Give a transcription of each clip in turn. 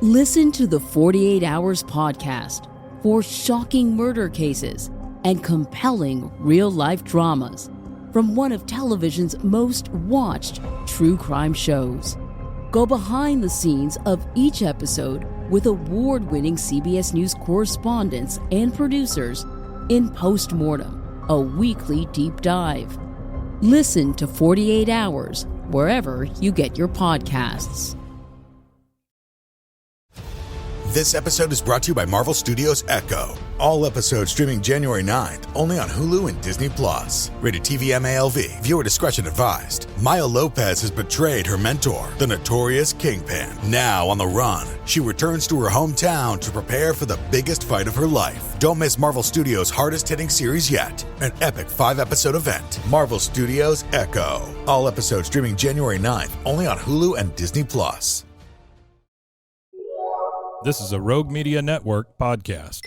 Listen to the 48 Hours podcast for shocking murder cases and compelling real-life dramas from one of television's most watched true crime shows. Go behind the scenes of each episode with award-winning CBS News correspondents and producers in Postmortem, a weekly deep dive. Listen to 48 Hours wherever you get your podcasts. This episode is brought to you by Marvel Studios Echo. All episodes streaming January 9th, only on Hulu and Disney+. Rated TV MALV. Viewer discretion advised. Maya Lopez has betrayed her mentor, the notorious Kingpin. Now on the run, she returns to her hometown to prepare for the biggest fight of her life. Don't miss Marvel Studios' hardest-hitting series yet. An epic 5-episode event. Marvel Studios Echo. All episodes streaming January 9th, only on Hulu and Disney+. This is a Rogue Media Network podcast.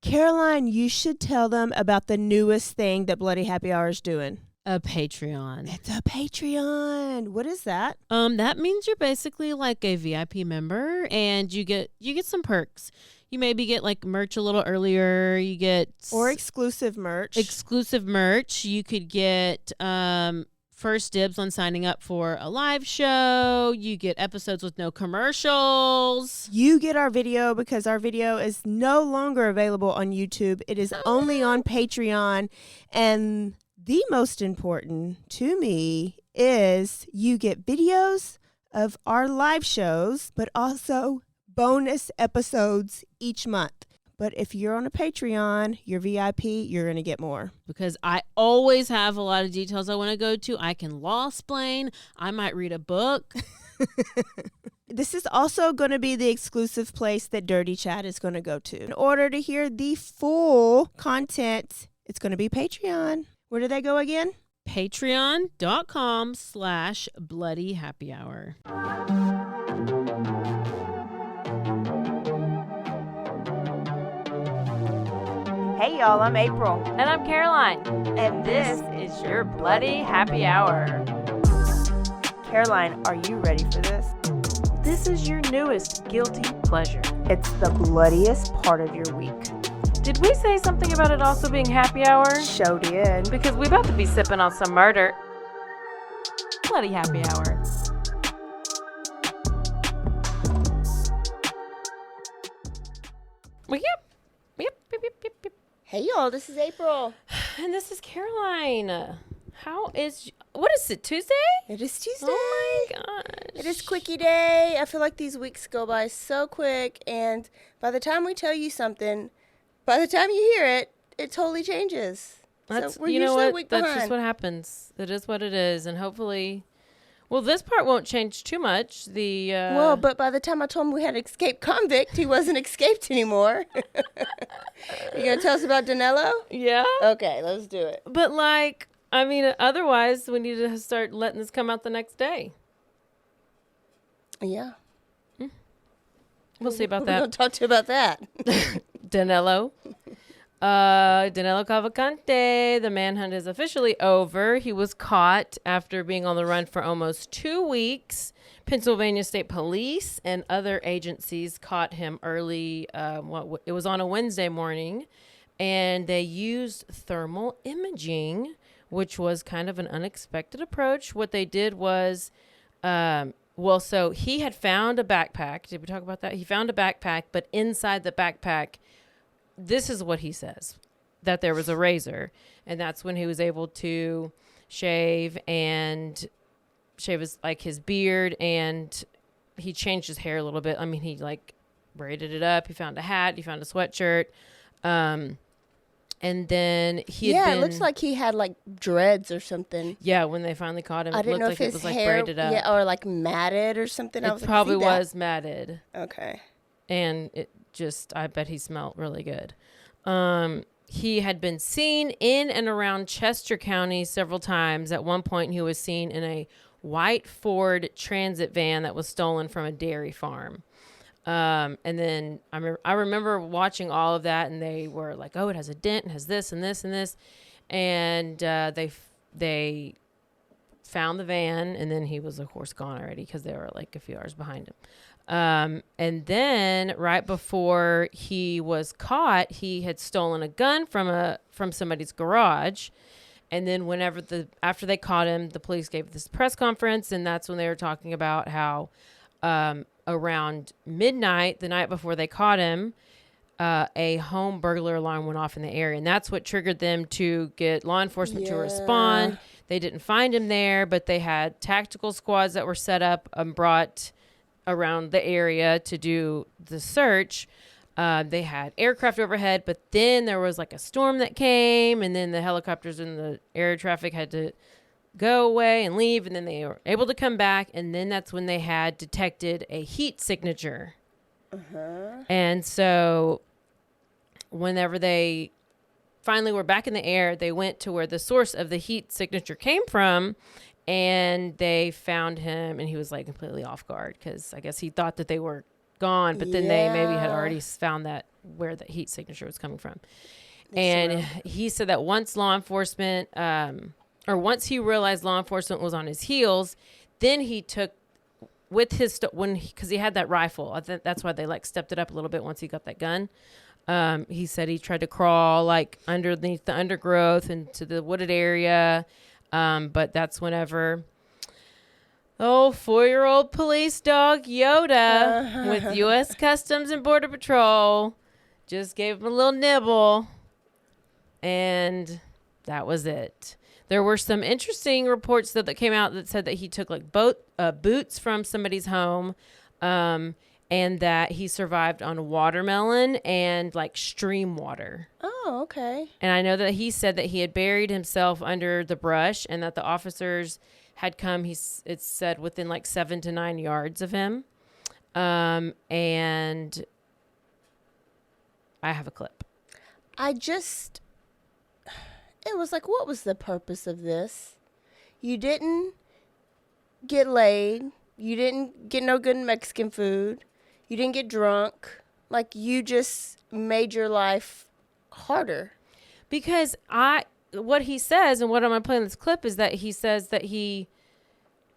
Caroline, you should tell them about the newest thing that Bloody Happy Hour is doing. A Patreon. It's a Patreon. What is that? That means you're basically like a VIP member, and you get some perks. You maybe get like merch a little earlier. You get exclusive merch. You could get first dibs on signing up for a live show. You get episodes with no commercials. You get our video because our video is no longer available on YouTube. It is only on Patreon. And the most important to me is you get videos of our live shows, but also bonus episodes each month. But if you're on a Patreon, you're VIP, you're going to get more. Because I always have a lot of details I want to go to. I can law-splain. I might read a book. This is also going to be the exclusive place that Dirty Chat is going to go to. In order to hear the full content, it's going to be Patreon. Where do they go again? Patreon.com/BloodyHappyHour. Hey y'all, I'm April. And I'm Caroline. And This is your Bloody Happy Hour. Caroline, are you ready for this? This is your newest guilty pleasure. It's the bloodiest part of your week. Did we say something about it also being happy hour? Show did. Because we about to be sipping on some murder. Bloody Happy Hour. Yep. Hey y'all, this is April. And this is Caroline. What is it, Tuesday? It is Tuesday. Oh my gosh. It is Quickie Day. I feel like these weeks go by so quick, and by the time we tell you something, by the time you hear it, it totally changes. That's, so we're usually a week That's behind. just what happens. It is what it is, and hopefully, well, this part won't change too much. Well, but by the time I told him we had an escaped convict, he wasn't escaped anymore. You gonna tell us about Danelo? Yeah. Okay, let's do it. But otherwise, we need to start letting this come out the next day. Yeah. We'll see about We're that. gonna talk to you about that. Danelo Cavalcante, the manhunt is officially over. He was caught after being on the run for almost 2 weeks. Pennsylvania State Police and other agencies caught him early. It was on a Wednesday morning, and they used thermal imaging, which was kind of an unexpected approach. What they did was, so he had found a backpack. Did we talk about that? He found a backpack, but inside the backpack, this is what he says, that there was a razor. And that's when he was able to shave his beard, and he changed his hair a little bit. I mean, he braided it up. He found a hat. He found a sweatshirt. And then it looks like he had dreads or something. Yeah, when they finally caught him, I didn't looked know like if it his was hair, braided up. Yeah, or matted or something. It probably was matted. Okay. And I bet he smelled really good. He had been seen in and around Chester County several times. At one point, he was seen in a white Ford Transit van that was stolen from a dairy farm. And then I remember watching all of that, and they were like, oh, it has a dent, and has this and this and this. And they found the van, and then he was, of course, gone already because they were like a few hours behind him. And then right before he was caught, he had stolen a gun from somebody's garage. And then after they caught him, the police gave this press conference, and that's when they were talking about how around midnight, the night before they caught him, a home burglar alarm went off in the area. And that's what triggered them to get law enforcement to respond. They didn't find him there, but they had tactical squads that were set up and brought around the area to do the search. They had aircraft overhead, but then there was like a storm that came, and then the helicopters and the air traffic had to go away and leave, and then they were able to come back, and then that's when they had detected a heat signature. And so whenever they finally were back in the air, they went to where the source of the heat signature came from, and they found him, and he was like completely off guard because I guess he thought that they were gone, but then they maybe had already found that where the heat signature was coming from. And he said that once law enforcement, or once he realized law enforcement was on his heels, then he took with his because he had that rifle. I think that's why they like stepped it up a little bit once he got that gun. He said he tried to crawl like underneath the undergrowth into the wooded area, but that's whenever 4-year-old police dog Yoda with U.S. Customs and Border Patrol just gave him a little nibble, and that was it. There were some interesting reports that came out that said that he took like boots from somebody's home, and that he survived on watermelon and like stream water. Oh, okay. And I know that he said that he had buried himself under the brush, and that the officers had come, it's said, within like 7 to 9 yards of him. And I have a clip. It was like, what was the purpose of this? You didn't get laid. You didn't get no good Mexican food. You didn't get drunk. Like, you just made your life harder. Because what he says, and what I'm going to play in this clip, is that he says that he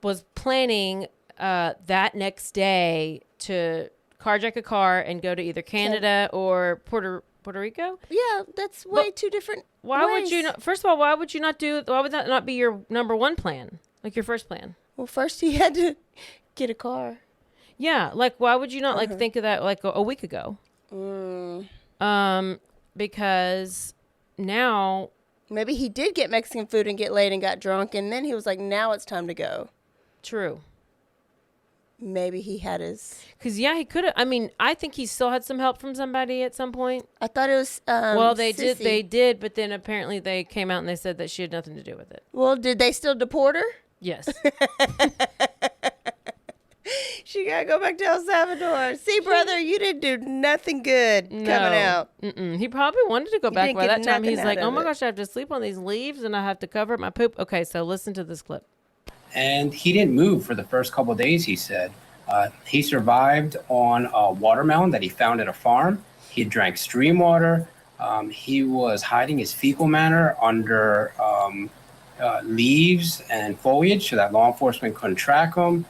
was planning that next day to carjack a car and go to either Canada or Puerto Rico. Yeah, that's way too different. Why ways. would you not? First of all, why would that not be your number one plan? Like your first plan? Well, first he had to get a car. Yeah, like why would you not like think of that like a week ago? Because now maybe he did get Mexican food and get laid and got drunk, and then he was like, now it's time to go. True. Maybe he had his... Because, yeah, he could have... I mean, I think he still had some help from somebody at some point. I thought it was well, they Sissy. did, but then apparently they came out and they said that she had nothing to do with it. Well, did they still deport her? Yes. She got to go back to El Salvador. See, brother, you didn't do nothing good coming out. He probably wanted to go back by that time. He's like, oh my gosh, I have to sleep on these leaves and I have to cover up my poop. Okay, so listen to this clip. And he didn't move for the first couple of days, he said. He survived on a watermelon that he found at a farm. He drank stream water. He was hiding his fecal matter under leaves and foliage so that law enforcement couldn't track him.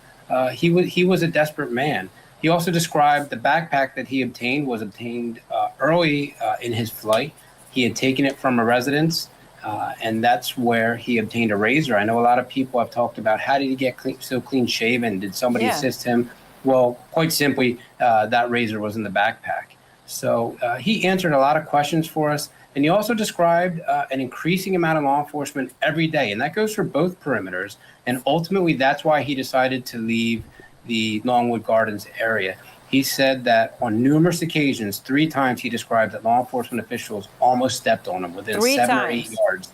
He was a desperate man. He also described the backpack that he obtained was obtained early in his flight. He had taken it from a residence. And that's where he obtained a razor. I know a lot of people have talked about how did he get so clean shaven? Did somebody assist him? Well, quite simply, that razor was in the backpack. So he answered a lot of questions for us. And he also described an increasing amount of law enforcement every day. And that goes for both perimeters. And ultimately, that's why he decided to leave the Longwood Gardens area. He said that on numerous occasions, 3 times he described that law enforcement officials almost stepped on him within 7 or 8 yards.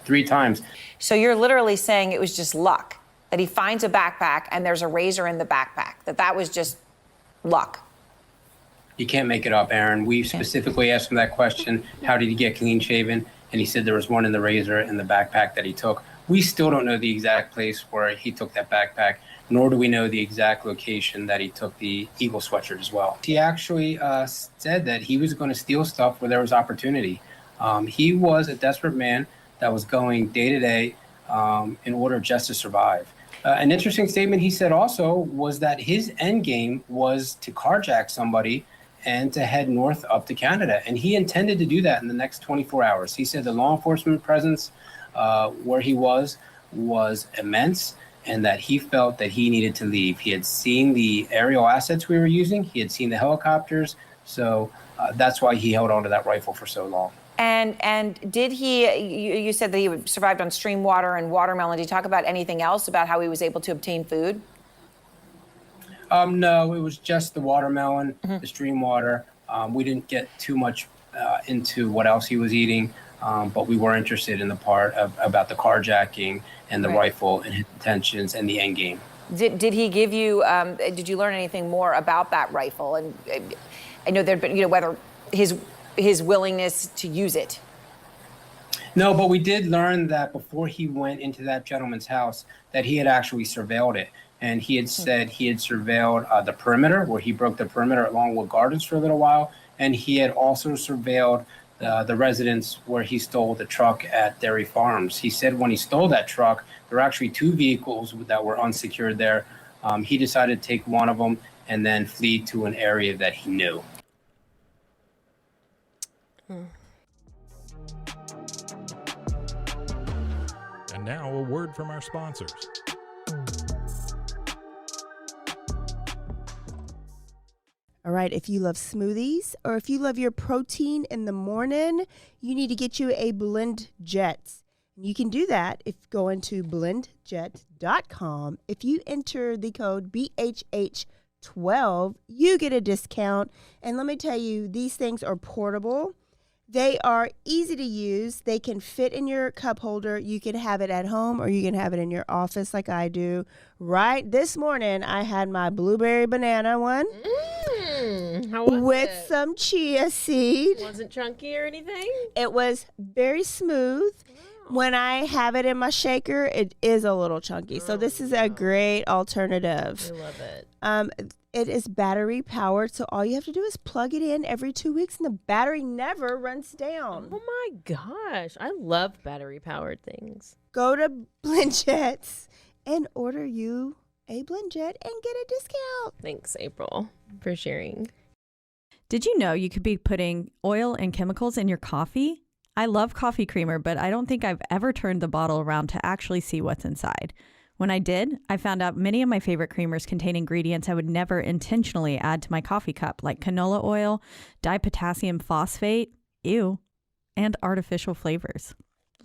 3 times. So you're literally saying it was just luck, that he finds a backpack and there's a razor in the backpack, that was just luck. You can't make it up, Aaron. We specifically asked him that question, how did he get clean shaven? And he said there was one in the razor in the backpack that he took. We still don't know the exact place where he took that backpack, nor do we know the exact location that he took the Eagle sweatshirt as well. He actually said that he was going to steal stuff where there was opportunity. He was a desperate man that was going day to day, in order just to survive. An interesting statement he said also was that his end game was to carjack somebody and to head north up to Canada. And he intended to do that in the next 24 hours. He said the law enforcement presence where he was immense, and that he felt that he needed to leave. He had seen the aerial assets we were using. He had seen the helicopters. So that's why he held on to that rifle for so long. And did he, you said that he survived on stream water and watermelon. Did he talk about anything else about how he was able to obtain food? No, it was just the watermelon, the stream water. We didn't get too much into what else he was eating, but we were interested in the part about the carjacking and the rifle and his intentions and the end game. Did he give you, did you learn anything more about that rifle? And I know there'd been, whether his willingness to use it. No, but we did learn that before he went into that gentleman's house that he had actually surveilled it. And he had said he had surveilled the perimeter, where he broke the perimeter at Longwood Gardens for a little while. And he had also surveilled the residence where he stole the truck at Dairy Farms. He said when he stole that truck, there were actually 2 vehicles that were unsecured there. He decided to take one of them and then flee to an area that he knew. And now a word from our sponsors. All right, if you love smoothies or if you love your protein in the morning, you need to get you a Blend Jet. You can do that if you go into blendjet.com. If you enter the code BHH12, you get a discount. And let me tell you, these things are portable. They are easy to use. They can fit in your cup holder. You can have it at home or you can have it in your office like I do. Right this morning, I had my blueberry banana one How was with it? some chia seed. Wasn't chunky or anything? It was very smooth. When I have it in my shaker, it is a little chunky. So this is a great alternative. I love it. It is battery powered, so all you have to do is plug it in every 2 weeks, and the battery never runs down. Oh my gosh, I love battery powered things. Go to BlendJet and order you a BlendJet and get a discount. Thanks, April, for sharing. Did you know you could be putting oil and chemicals in your coffee? I love coffee creamer, but I don't think I've ever turned the bottle around to actually see what's inside. When I did, I found out many of my favorite creamers contain ingredients I would never intentionally add to my coffee cup, like canola oil, dipotassium phosphate, ew, and artificial flavors.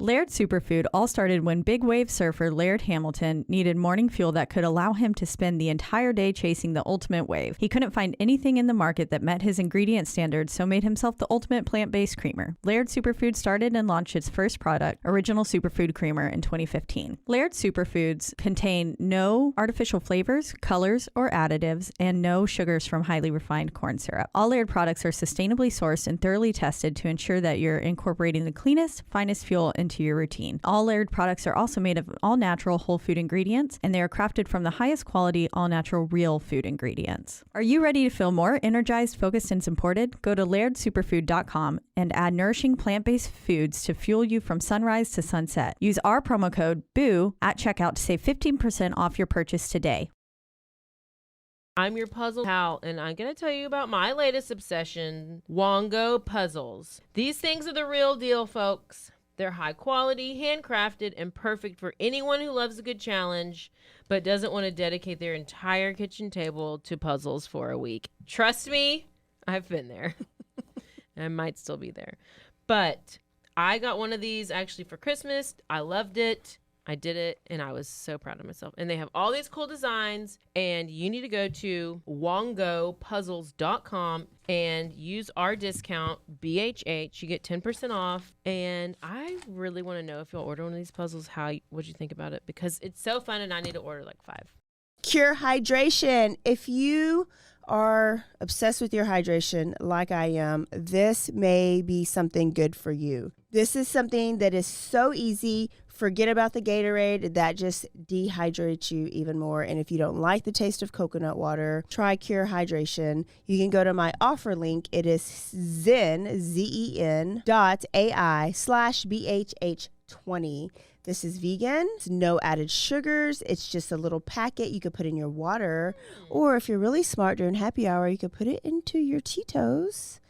Laird Superfood all started when big wave surfer Laird Hamilton needed morning fuel that could allow him to spend the entire day chasing the ultimate wave. He couldn't find anything in the market that met his ingredient standards, so made himself the ultimate plant-based creamer. Laird Superfood started and launched its first product, Original Superfood Creamer, in 2015. Laird Superfoods contain no artificial flavors, colors, or additives, and no sugars from highly refined corn syrup. All Laird products are sustainably sourced and thoroughly tested to ensure that you're incorporating the cleanest, finest fuel into your routine. All Laird products are also made of all-natural whole food ingredients, and they are crafted from the highest quality all-natural real food ingredients. Are you ready to feel more energized, focused, and supported? Go to lairdsuperfood.com and add nourishing plant-based foods to fuel you from sunrise to sunset. Use our promo code BOO at checkout to save 15% off your purchase today. I'm your puzzle pal, and I'm going to tell you about my latest obsession, Wongo puzzles. These things are the real deal, folks. They're high quality, handcrafted, and perfect for anyone who loves a good challenge, but doesn't want to dedicate their entire kitchen table to puzzles for a week. Trust me, I've been there. I might still be there. But I got one of these actually for Christmas. I loved it. I did it, and I was so proud of myself. And they have all these cool designs, and you need to go to wongopuzzles.com and use our discount, BHH. You get 10% off, and I really want to know if you'll order one of these puzzles, what you think about it, because it's so fun, and I need to order like 5. Cure hydration. If you are obsessed with your hydration like I am, this may be something good for you. This is something that is so easy. Forget about the Gatorade. That just dehydrates you even more. And if you don't like the taste of coconut water, try Cure Hydration. You can go to my offer link. It is zen.ai/BHH 20. This is vegan. It's no added sugars. It's just a little packet you could put in your water. Or if you're really smart during happy hour, you could put it into your Tito's.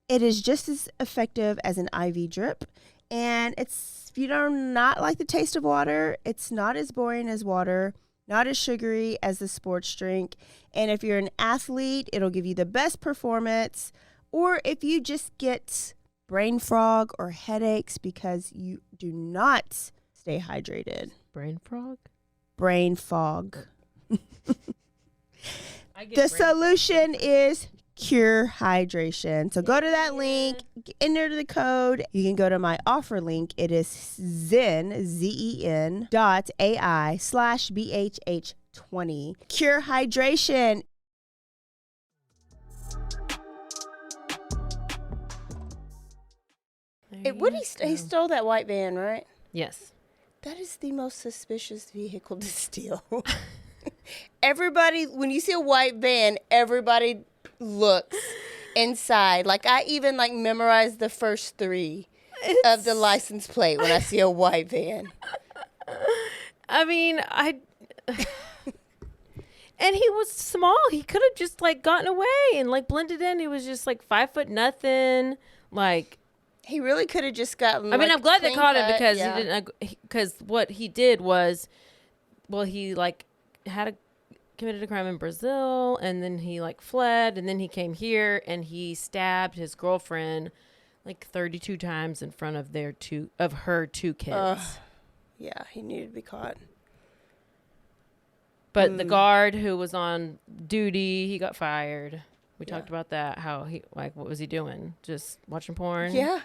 It is just as effective as an IV drip. And it's, if you do not like the taste of water, it's not as boring as water, not as sugary as the sports drink. And if you're an athlete, it'll give you the best performance. Or if you just get brain fog or headaches because you do not stay hydrated. Brain frog? Brain fog. The solution is Cure Hydration. So go to that link, enter the code. You can go to my offer link. It is zen.ai/BHH20. Cure Hydration. He stole that white van, right? Yes. That is the most suspicious vehicle to steal. Everybody, when you see a white van, everybody looks inside. Like, I even memorized the first three of the license plate when I see a white van. I mean, and he was small. He could have just gotten away and blended in. He was just 5 foot nothing. He really could have just gotten. I mean, I'm glad they caught him because he didn't. Because what he did was, he committed a crime in Brazil, and then he fled, and then he came here and he stabbed his girlfriend 32 times in front of her two kids. Yeah, he needed to be caught. But the guard who was on duty, he got fired. We talked about that. How he what was he doing? Just watching porn? Yeah.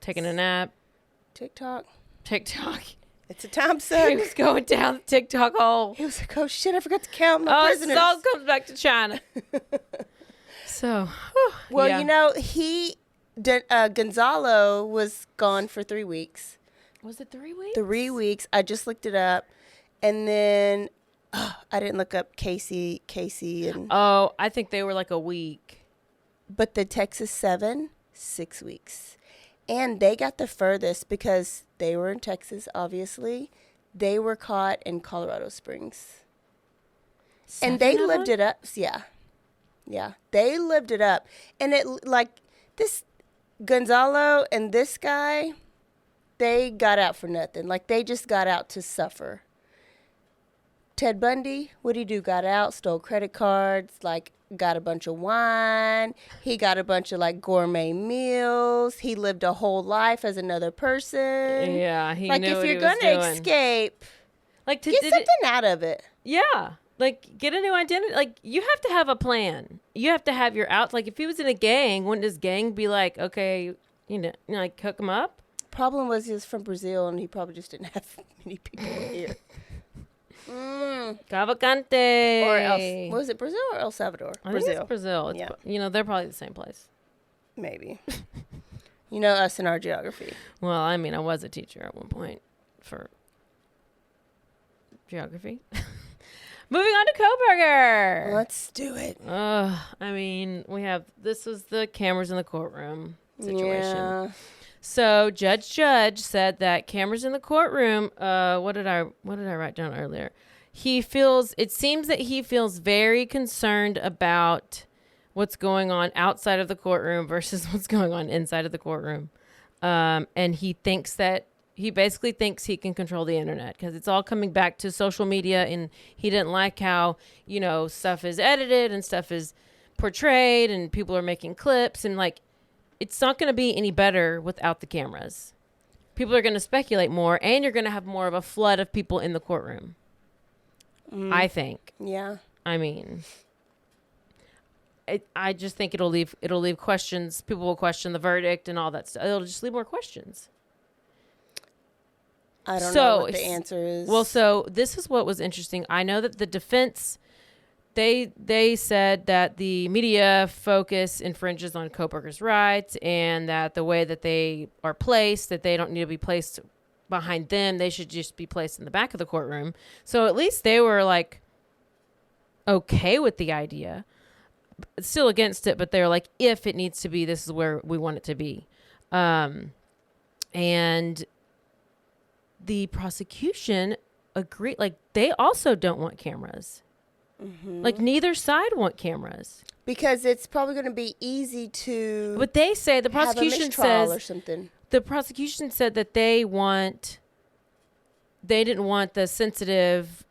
Taking a nap? TikTok. It's a time suck. He was going down the TikTok hole. He was like, oh shit, I forgot to count my prisoners. It all comes back to China. So, Gonzalo was gone for 3 weeks. Was it 3 weeks? 3 weeks. I just looked it up. And then I didn't look up Casey and. Oh, I think they were a week. But the Texas 7, 6 weeks. And they got the furthest because they were in Texas, obviously. They were caught in Colorado Springs. And they lived it up. Yeah. Yeah. They lived it up. And this Gonzalo and this guy, they got out for nothing. They just got out to suffer. Ted Bundy, what'd he do? Got out, stole credit cards, got a bunch of wine. He got a bunch of gourmet meals. He lived a whole life as another person. Yeah, he knew if what you're he was gonna doing. Escape, get something out of it. Yeah, get a new identity. You have to have a plan. You have to have your out. If he was in a gang, wouldn't his gang be okay, hook him up? Problem was he was from Brazil and he probably just didn't have many people here. Cavalcante. Or was it Brazil or El Salvador? I think it's Brazil. It's, they're probably the same place. Maybe. Us and our geography. Well, I mean, I was a teacher at one point for geography. Moving on to Coburger. Let's do it. This was the cameras in the courtroom situation. Yeah. So Judge said that cameras in the courtroom, what did I write down earlier? It seems that he feels very concerned about what's going on outside of the courtroom versus what's going on inside of the courtroom. And he basically thinks he can control the internet because it's all coming back to social media, and he didn't like how, stuff is edited and stuff is portrayed and people are making clips and it's not going to be any better without the cameras. People are going to speculate more, and you're going to have more of a flood of people in the courtroom. I think. Yeah. I mean, I just think it'll leave questions. People will question the verdict and all that stuff. It'll just leave more questions. I don't know what the answer is. Well, so this is what was interesting. I know that the defense, they said that the media focus infringes on Coburger's rights, and that the way that they are placed, that they don't need to be placed behind them. They should just be placed in the back of the courtroom. So at least they were okay with the idea. Still against it, but they're if it needs to be, this is where we want it to be. And the prosecution agree, like they also don't want cameras. Like neither side want cameras because it's probably going to be easy to. But they say the prosecution says or something. The prosecution said that they didn't want the sensitive,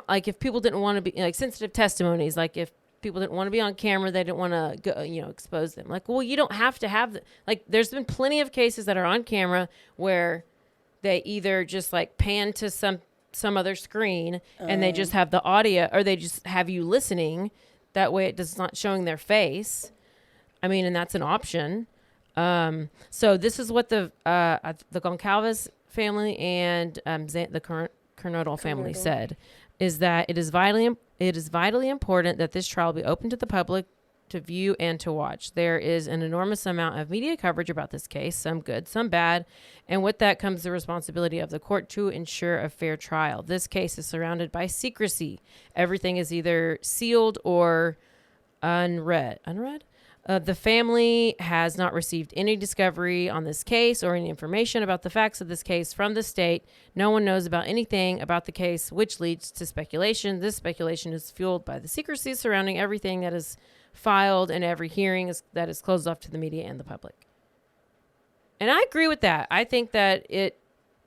like if people didn't want to be like sensitive testimonies, like if people didn't want to be on camera, they didn't want to go, expose them. Like, well, you don't have to have like. There's been plenty of cases that are on camera where they either just like pan to some other screen and they just have the audio, or they just have you listening. That way, it does not showing their face. I mean, and that's an option. So this is what the Goncalves family and the Kernodle family said, is that it is vitally important that this trial be open to the public to view and to watch. There is an enormous amount of media coverage about this case, some good, some bad, and with that comes the responsibility of the court to ensure a fair trial. This case is surrounded by secrecy. Everything is either sealed or unread. The family has not received any discovery on this case or any information about the facts of this case from the state. No one knows about anything about the case, which leads to speculation. This speculation is fueled by the secrecy surrounding everything that is filed and every hearing that is closed off to the media and the public. And I agree with that. I think that it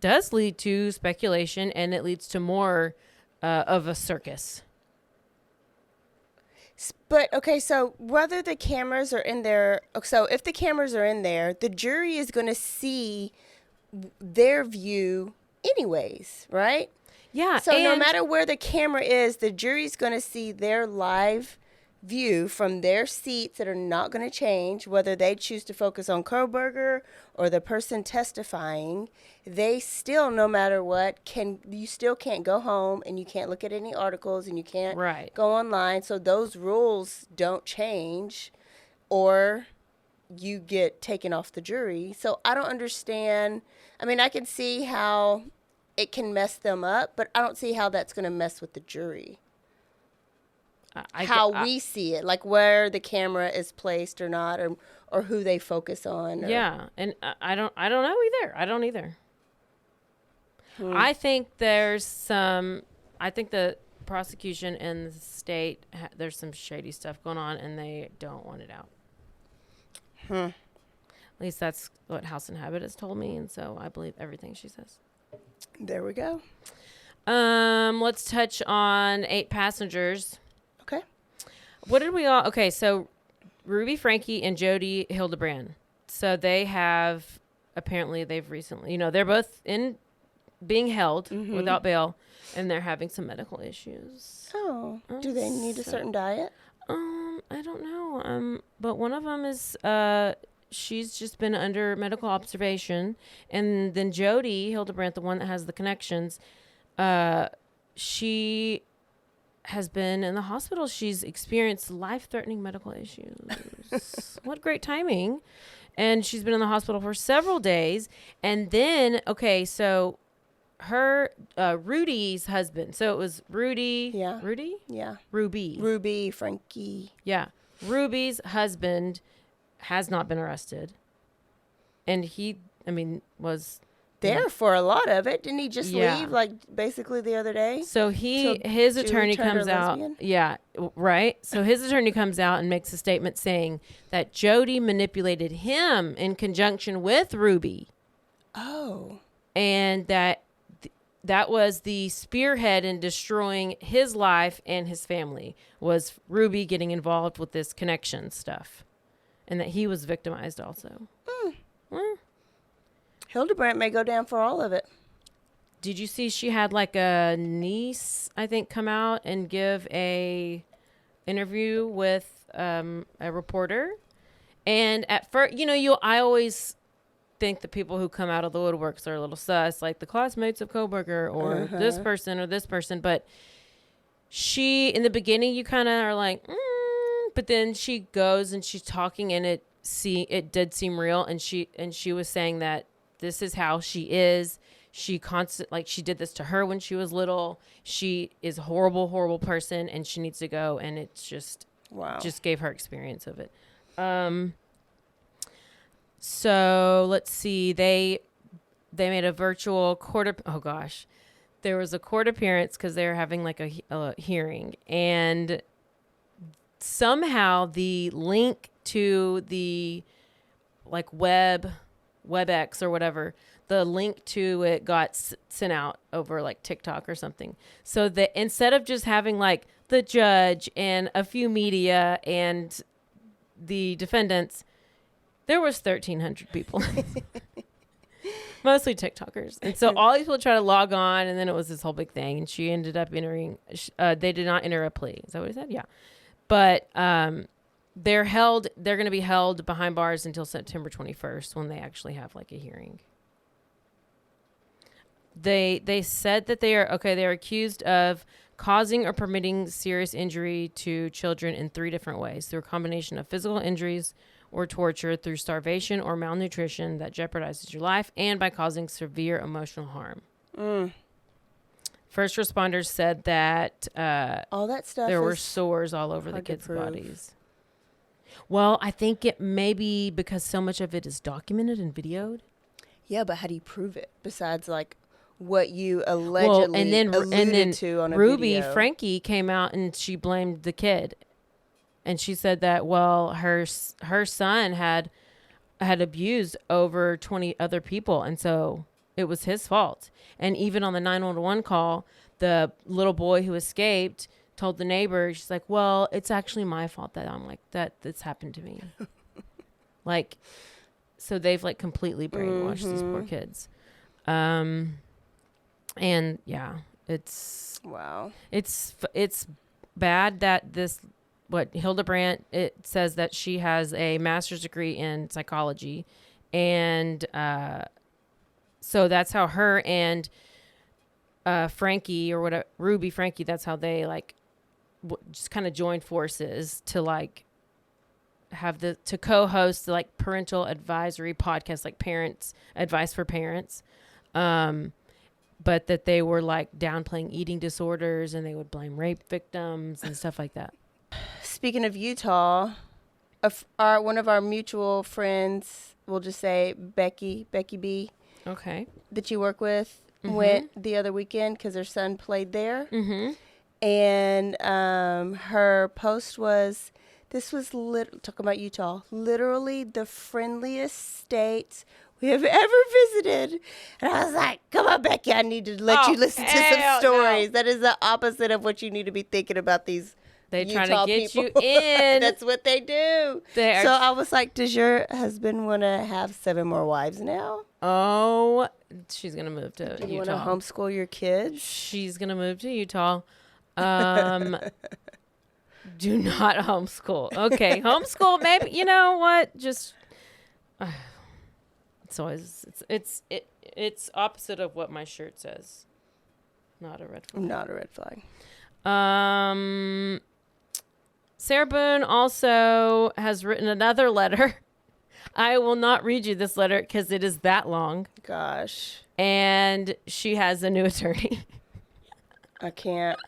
does lead to speculation and it leads to more of a circus. But, okay, so whether the cameras are in there, so if the cameras are in there, the jury is going to see their view anyways, right? Yeah. So no matter where the camera is, the jury's going to see their live view from their seats that are not going to change, whether they choose to focus on Koberger or the person testifying. They still, no matter what, you still can't go home and you can't look at any articles and you can't go online. So those rules don't change, or you get taken off the jury. So I don't understand. I mean, I can see how it can mess them up, but I don't see how that's going to mess with the jury. How we see it, like where the camera is placed or not, or who they focus on. Yeah, and I don't know either. I don't either. I think I think the prosecution and the state, there's some shady stuff going on, and they don't want it out. At least that's what House and Habit has told me, and so I believe everything she says. There we go. Let's touch on 8 passengers. Okay. What did we all... Okay, so Ruby Franke and Jodi Hildebrandt. So they have... Apparently, they've recently... they're both being held without bail, and they're having some medical issues. Oh. Do they need a certain diet? I don't know. But one of them is... she's just been under medical observation. And then Jodi Hildebrandt, the one that has the connections, she... has been in the hospital. She's experienced life-threatening medical issues. What great timing. And she's been in the hospital for several days. And then, okay, so her, Rudy's husband. So it was Rudy. Yeah. Rudy? Yeah. Ruby Franke. Yeah. Ruby's husband has not been arrested. And he, was... there for a lot of it. Didn't he just leave like basically the other day? So his attorney comes out. Yeah, right. So his attorney comes out and makes a statement saying that Jodi manipulated him in conjunction with Ruby. Oh. And that was the spearhead in destroying his life and his family, was Ruby getting involved with this connection stuff. And that he was victimized also. Hildebrandt may go down for all of it. Did you see she had like a niece, I think, come out and give a interview with a reporter? And at first, I always think the people who come out of the woodworks are a little sus, like the classmates of Koberger or this person or this person. But she, in the beginning, you kind of are like, but then she goes and she's talking, and it did seem real. And she was saying that this is how she is. She she did this to her when she was little. She is a horrible, horrible person, and she needs to go. And it's just, just gave her experience of it. So let's see. they made a virtual court. Oh gosh, there was a court appearance because they were having like a hearing, and somehow the link to the like WebEx or whatever, the link to it got sent out over like TikTok or something. So that instead of just having like the judge and a few media and the defendants, there was 1,300 people. Mostly TikTokers. And so all these people try to log on, and then it was this whole big thing. And she ended up entering, they did not enter a plea. Is that what he said? Yeah. But they're going to be held behind bars until September 21st when they actually have like a hearing. They said that they're accused of causing or permitting serious injury to children in 3 different ways: through a combination of physical injuries or torture, through starvation or malnutrition that jeopardizes your life, and by causing severe emotional harm. First responders said that all that stuff there were sores all over the kids' bodies. Well, I think it may be because so much of it is documented and videoed. Yeah, but how do you prove it besides like what you allegedly alluded to on a Ruby video? Franke came out and she blamed the kid. And she said that, well, her son had abused over 20 other people, and so it was his fault. And even on the 911 call, the little boy who escaped told the neighbor, she's like, well, it's actually my fault that I'm like, that's happened to me. Like, so they've like completely brainwashed these poor kids. And yeah, it's bad that Hildebrandt, it says that she has a master's degree in psychology, and so that's how her and Franke or whatever, Ruby Franke, that's how they like just kind of joined forces to like have to co-host the like parental advisory podcast, like parents advice for parents, but that they were like downplaying eating disorders and they would blame rape victims and stuff like that. Speaking of Utah, one of our mutual friends, we'll just say Becky B, okay, that you work with, went the other weekend because her son played there. And her post was, this was talking about Utah, literally the friendliest state we have ever visited. And I was like, come on, Becky, I need to let you listen to some stories. No. That is the opposite of what you need to be thinking about these They Utah try to get people. you in. That's what they do. So I was like, does your husband want to have 7 more wives now? Oh, she's going to move to Utah. Do you want to homeschool your kids? She's going to move to Utah. Do not homeschool. Okay, homeschool, maybe. You know what? Just, it's always, it's opposite of what my shirt says. Not a red flag. Not a red flag. Sarah Boone also has written another letter. I will not read you this letter because it is that long. Gosh. And she has a new attorney. I can't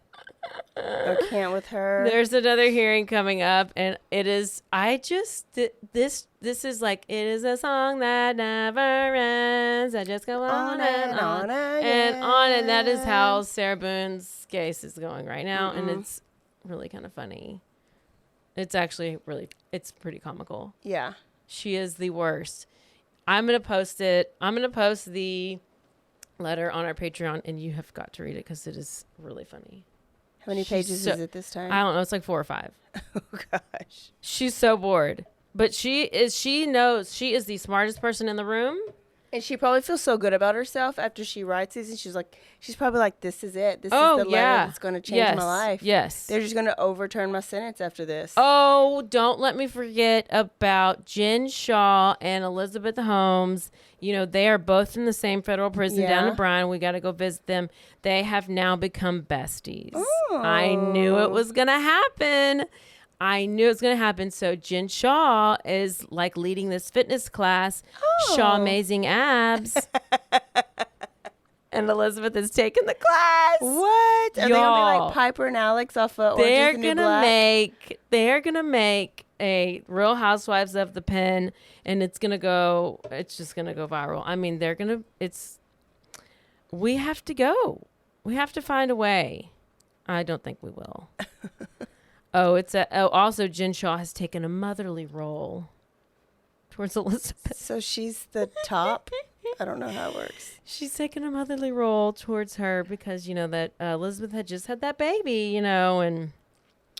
with her. There's another hearing coming up, and it is, this is like, it is a song that never ends. I just go on and on and on. And that is how Sarah Boone's case is going right now. And it's really kind of funny. It's actually it's pretty comical. Yeah. She is the worst. I'm going to post it. I'm going to post the letter on our Patreon, and you have got to read it because it is really funny. How many pages is it this time? I don't know. It's like 4 or 5. Oh, gosh. She's so bored. But she knows she is the smartest person in the room. And she probably feels so good about herself after she writes these. And she's probably like, this is it. This is the letter that's going to change my life. Yes. They're just going to overturn my sentence after this. Oh, don't let me forget about Jen Shaw and Elizabeth Holmes. You know, they are both in the same federal prison down in Bryan. We got to go visit them. They have now become besties. Oh. I knew it was going to happen. So Jen Shaw is like leading this fitness class. Oh. Shaw Amazing Abs. And Elizabeth is taking the class. What? Are they gonna be like Piper and Alex off of Orange Is the New Black? They're gonna make a Real Housewives of the Pen, and it's just gonna go viral. I mean, we have to go. We have to find a way. I don't think we will. Also Jen Shaw has taken a motherly role towards Elizabeth. So she's the top? I don't know how it works. She's taken a motherly role towards her because, that Elizabeth had just had that baby, and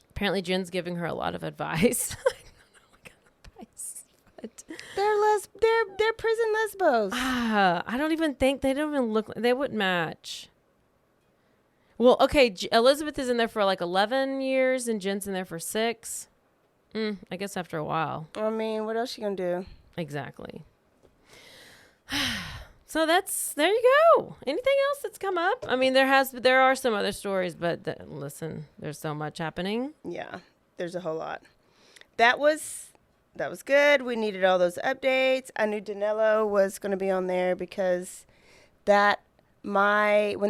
apparently Jen's giving her a lot of advice. I don't know what kind of advice, but They're prison lesbos. I don't even think they don't even look. They wouldn't match. Well, okay, Elizabeth is in there for like 11 years and Jen's in there for 6. I guess after a while. I mean, what else you gonna do? Exactly. So there you go. Anything else that's come up? I mean, there are some other stories, but listen, there's so much happening. Yeah, there's a whole lot. That was good. We needed all those updates. I knew Danelo was going to be on there because when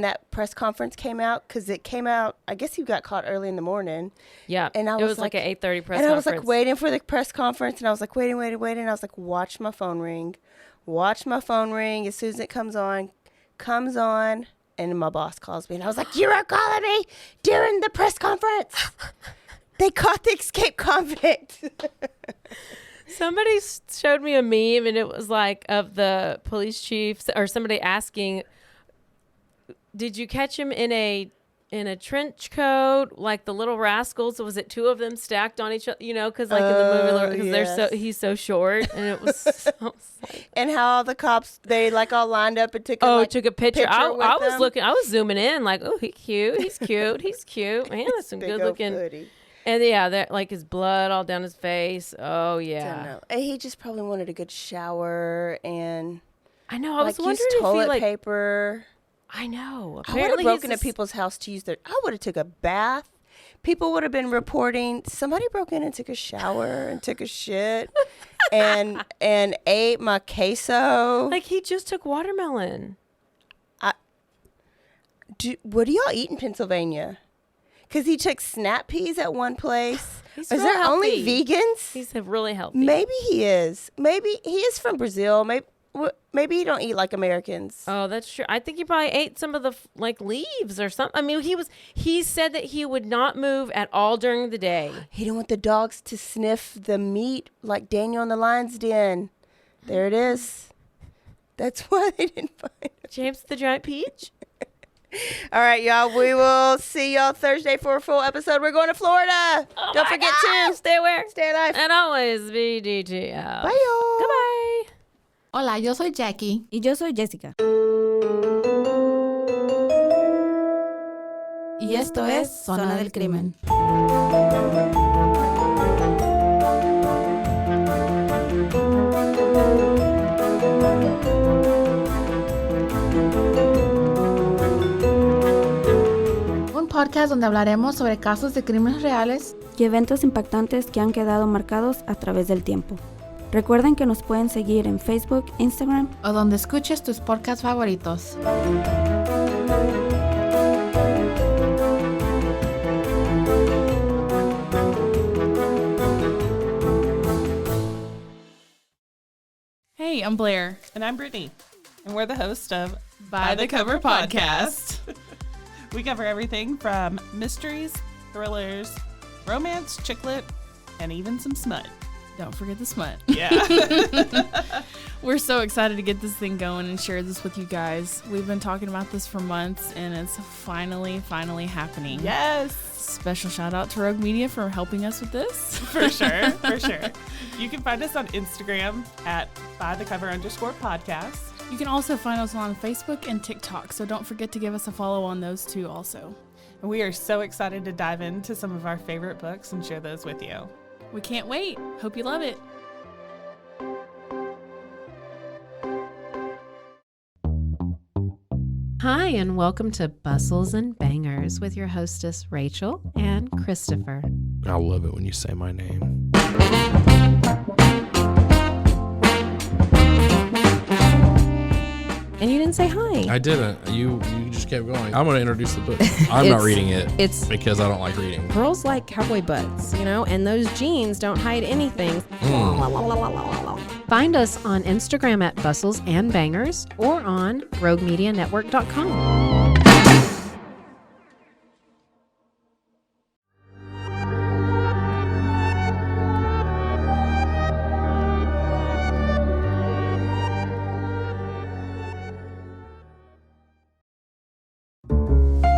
that press conference came out, because it came out, I guess he got caught early in the morning. Yeah, and it was like an 8:30 press conference. And I was like waiting for the press conference, and I was like waiting. And I was like, watch my phone ring. As soon as it comes on, and my boss calls me, and I was like, you were calling me during the press conference. They caught the escaped convict. Somebody showed me a meme, and it was like of the police chief or somebody asking, did you catch him in a trench coat like the Little Rascals? Was it 2 of them stacked on each other? Because like in the movie, because he's so short, and it was so and how all the cops, they like all lined up and took a picture. I was zooming in like, oh, he's cute, he's cute, man, that's some good looking. Hoodie. And that like his blood all down his face. Oh yeah, he just probably wanted a good shower, and I know. I was wondering if toilet paper. I know. Apparently I would have broken into people's house to use I would have took a bath. People would have been reporting somebody broke in and took a shower and took a shit and ate my queso. Like he just took watermelon. What do y'all eat in Pennsylvania? Because he took snap peas at one place. Is there healthy. Only vegans? He's really healthy. Maybe he is. Maybe he is from Brazil. Maybe he don't eat like Americans. Oh, that's true. I think he probably ate some of the leaves or something. I mean, he said that he would not move at all during the day. He didn't want the dogs to sniff the meat like Daniel in the Lion's Den. There it is. That's why they didn't find him. James the Giant Peach. All right, y'all. We will see y'all Thursday for a full episode. We're going to Florida. Don't forget to stay aware, stay alive, and always be DTL. Bye, y'all. Goodbye. Hola, yo soy Jackie. Y yo soy Jessica. Y esto es Zona del Crimen. Un podcast donde hablaremos sobre casos de crímenes reales y eventos impactantes que han quedado marcados a través del tiempo. Recuerden que nos pueden seguir en Facebook, Instagram o donde escuches tus podcasts favoritos. Hey, I'm Blair. And I'm Brittany. And we're the host of By the Cover Podcast. We cover everything from mysteries, thrillers, romance, chick lit, and even some smut. Don't forget the smut. Yeah. We're so excited to get this thing going and share this with you guys. We've been talking about this for months, and it's finally happening. Yes. Special shout out to Rogue Media for helping us with this. For sure. You can find us on Instagram at @bythecover_podcast. You can also find us on Facebook and TikTok, so don't forget to give us a follow on those two also. And we are so excited to dive into some of our favorite books and share those with you. We can't wait. Hope you love it. Hi, and welcome to Bustles and Bangers with your hostess, Rachel and Christopher. I love it when you say my name. And you didn't say hi. I didn't. You just kept going. I'm going to introduce the book. I'm not reading it. It's because I don't like reading. Girls like cowboy butts, and those jeans don't hide anything. Find us on Instagram at Bustles and Bangers or on RogueMediaNetwork.com.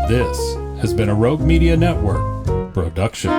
This has been a Rogue Media Network production.